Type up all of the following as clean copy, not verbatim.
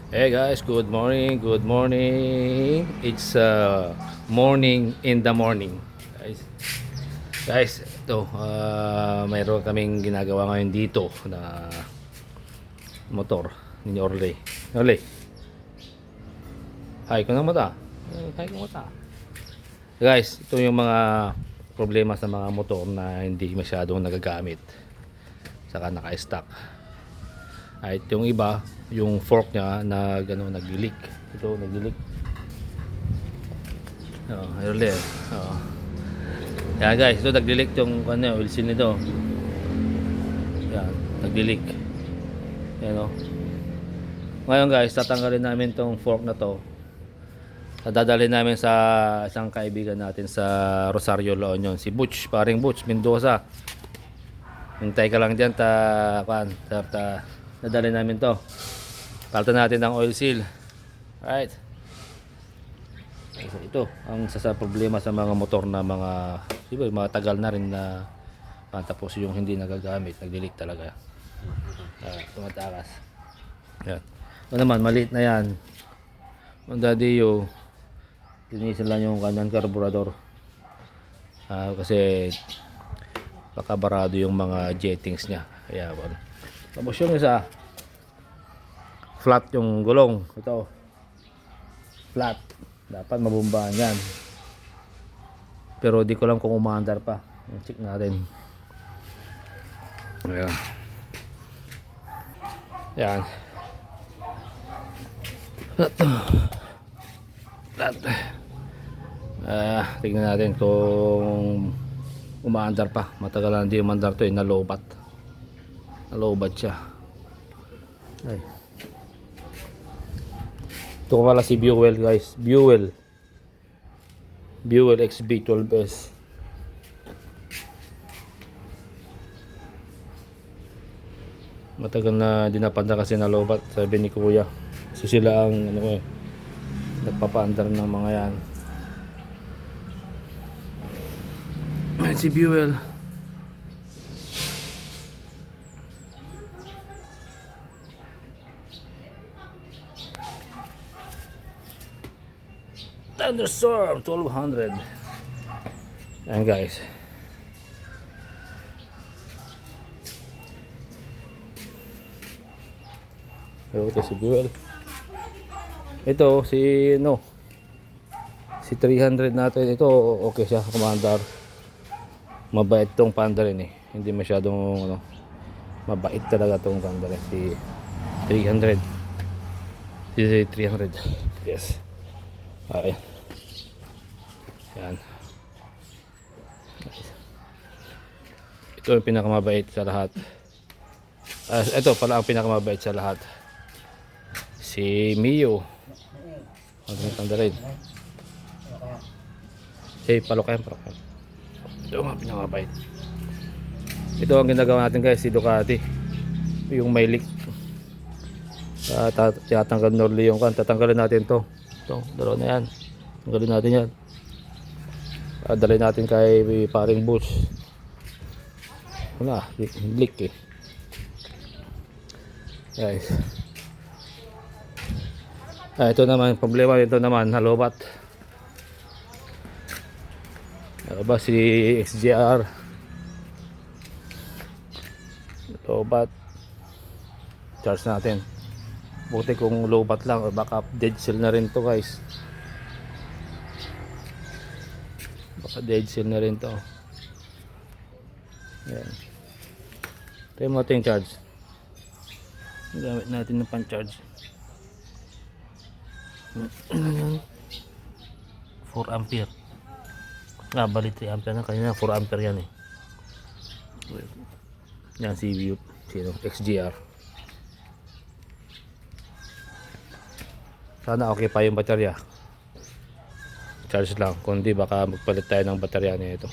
Hey guys, good morning, good morning. It's morning in the morning. Guys, ito, mayroon kaming ginagawa ngayon dito na motor ni Orle. Orle, hi ko ng mata. Hi ko mata. Guys, ito yung mga problema sa mga motor na hindi masyadong nagagamit. Saka naka-stock. Ay, yung iba, yung fork niya na gano'n nag-leak. Ito nag-leak. Oh, earlier. Oh. Yan guys, ito nag-leak yung ano, oil seal nito. Yan, nag-leak. Yan oh. Ngayon guys, tatanggalin namin tong fork na to. Dadalhin namin sa isang kaibigan natin sa Rosario, La Union, si Butch, paring Butch Mendoza. Hintay ka lang diyan dadalhin namin to. Palitan natin ng oil seal. Alright. Ito ang isa sa problema sa mga motor na mga diba, mga tagal na rin na tapos yung hindi nagagamit, nagdilik talaga. Tumatakas. Yan. Ito naman, maliit na yan. Ang daddy linisin lang yung kanyang carburetor. Kasi baka yung mga jettings niya. Kaya, tapos yung isa, flat yung gulong. Ito, flat. Dapat mabumbahan yan. Pero di ko lang kung umaandar pa. Check natin. Ayan. Yan. Flat. Tignan natin kung umaandar pa. Matagal na hindi umaandar to nalobat. Nalobat siya. Ay. Ito pala si Buell guys. Buell XB12S. Matagal na dinapanda kasi nalobat, sabi ni Kuya. So sila ang nagpapaandar ng mga yan. Si Buell. Thunderstorm 1200. Ayan guys. Ito si Buell. Ito si 300 natin. Ito okay siya, commander. Mabait tong panda rin Hindi masyadong mabait talaga tong panda rin. Si 300. Si 300. Yes. Okay. Yan. Ito yung pinakamabait sa lahat. Ito pala ang pinakamabait sa lahat. Si Mio. Magandang rin. Palokayan. Ito ang pinakamabait. Ito ang ginagawa natin guys, si Ducati. Yung may leak. Tatanggal Norley yung kan. Tatanggalin natin to. Ito, dalawa na yan. Tanggalin natin yan. Dalhin natin kay paring Butch. Wala, leak guys. Ito naman, problema ito naman, halobat. Ba si XJR. Lobat. Charge natin. Buti kung lobat lang, baka dead cell na rin to guys. Baka dead cell na rin to. Ayan. Try mo ito yung charge. Gamit natin ng pan-charge. 4 ampere. Bali 3 ampere na. Kanina 4 ampere yan Yan si XGR. Sana okay pa yung baterya. Charge lang. Kundi baka magpalit tayo ng baterya nito.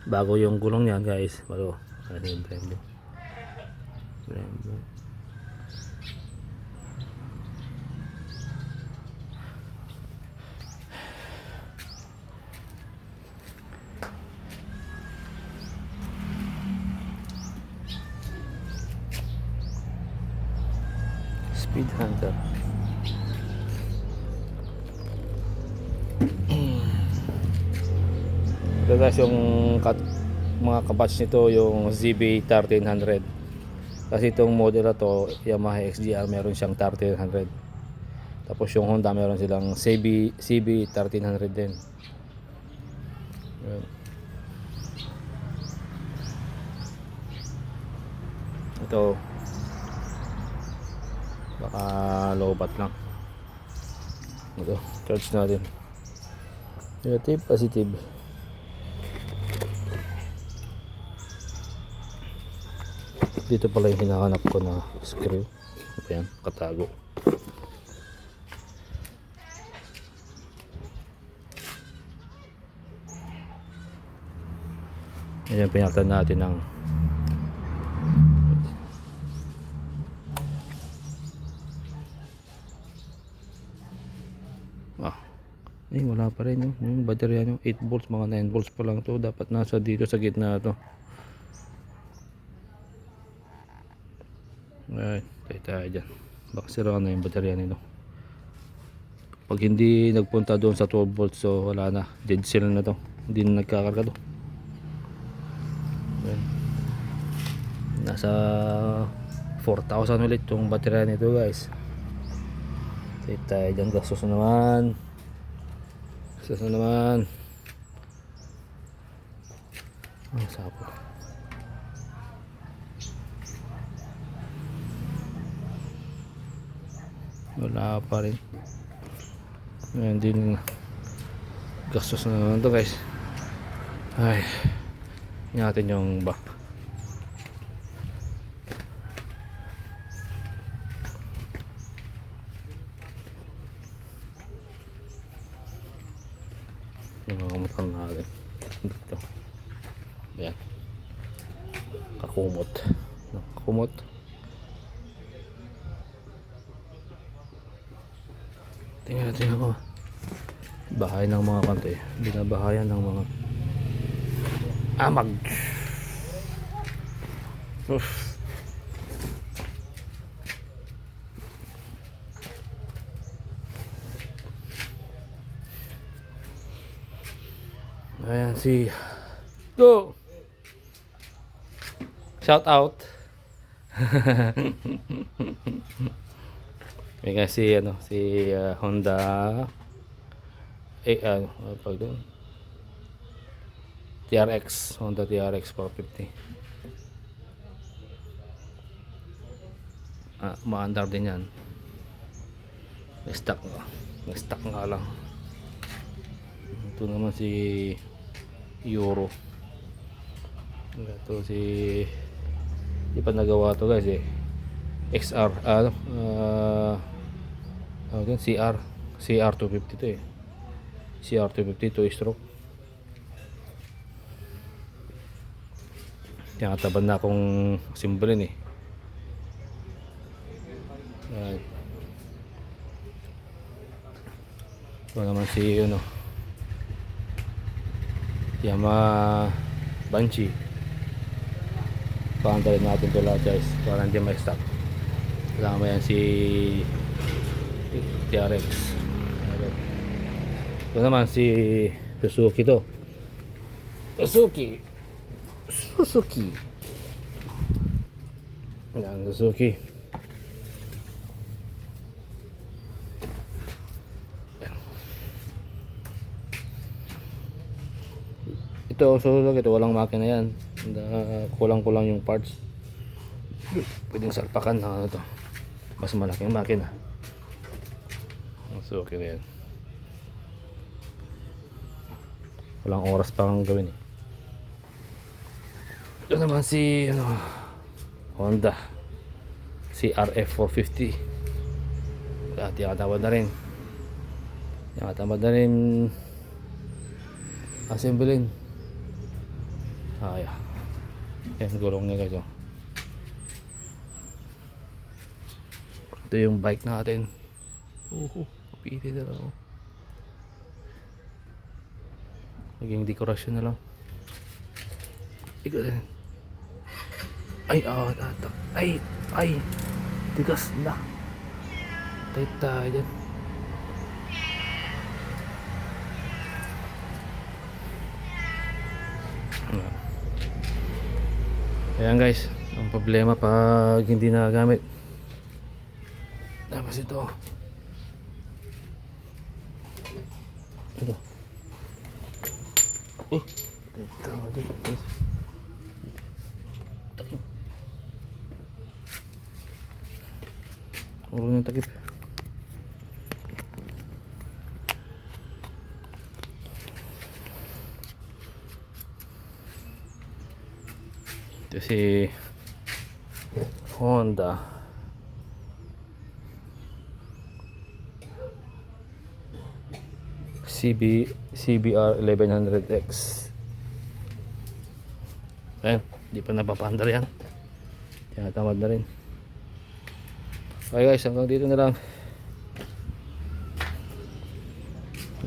Bago yung gulong niyan guys. Bago. Ano yung Brembo. Speed Hunter. Ito guys yung mga kabatch nito yung ZB1300. Kasi itong model na to Yamaha XGR meron siyang 1300. Tapos yung Honda meron silang CB1300 din. Ayan. Ito baka low bat lang. Ito charge natin. Negative, positive. Dito pala yung hinahanap ko na screw. Ayan, katago. Ayan, pinaktan natin ng wala pa rin yung baterya nyo 8 volts, mga 9 volts pa lang to. Dapat nasa dito sa gitna to. Alright, tayo dyan. Baka sira na yung baterya nito. Pag hindi nagpunta doon sa 12 volts, so wala na, dead cell na to, hindi na nagkakarga to. Ayan. Nasa 4,000 ulit yung baterya nito guys. Tayo dyan, gastos na naman. Sapo. Wala pa rin. Ayan din. Gastos na naman to guys. Ay. Natin yung back. Yung mga motor natin dito. Ayan, kakumot. Tingnan natin ako. Bahay ng mga kante, binabahayan ng mga amag. Uff. Ayan si Go. Shout out. May kasi si Honda pag doon TRX, Honda TRX 450. Maandar din yan. Nag-stock nga lang. Ito naman si Euro. Ito si di pa nagawa to guys XR CR 250 to CR 250 2 stroke. Tinataban na akong simbolin ito naman si Yamaha Banshee. Paandalin natin ito lahat guys para hindi may stock. Kasama yan si TRX. Ito naman si Suzuki to. Suzuki. Yan, Suzuki. Ito Suzuki, ito walang makina yan. Kulang-kulang yung parts. Pwedeng salpakan na ito. Mas malaking makina. Suzuki na yan. Walang oras pang gawin Ito naman si Honda CRF 450. At yung tamad na rin assemblein. Yan gulong niya guys Ito yung bike natin. Pili na lang naging dekorasyon na lang. Ay tigas na. Tight tayo dyan. Ayan guys, ang problema pag hindi nagagamit. Tapos ito. Ito. Ito. Urong yung takip. Ito si Honda CBR 1100X. Ayan, di pa napapandar yan. Tinatamad na rin. Okay guys, hanggang dito na lang.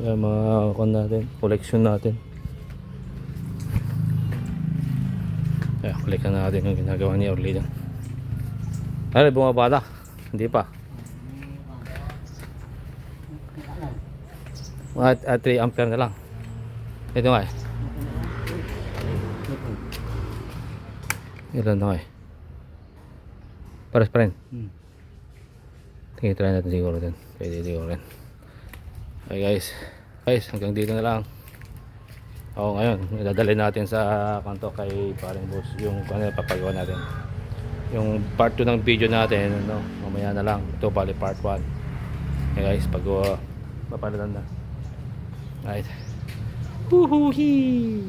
Yan mga collection natin. Balikan natin yung ginagawa ni Orly dyan. Ay, bumaba na. Hindi pa. Mga 3 ampere na lang. Ito nga eh. Ilan na nga eh. Pares pa rin. Tingin try natin siguro din. Pwede siguro rin. Okay guys. Guys, hanggang dito na lang. Oo, ngayon, idadalhin natin sa kanto kay paring boss yung ano papagawa natin. Yung part 2 ng video natin, no, mamaya na lang. Ito bali part 1. Okay guys, papalitan na. Right. Huhuhi.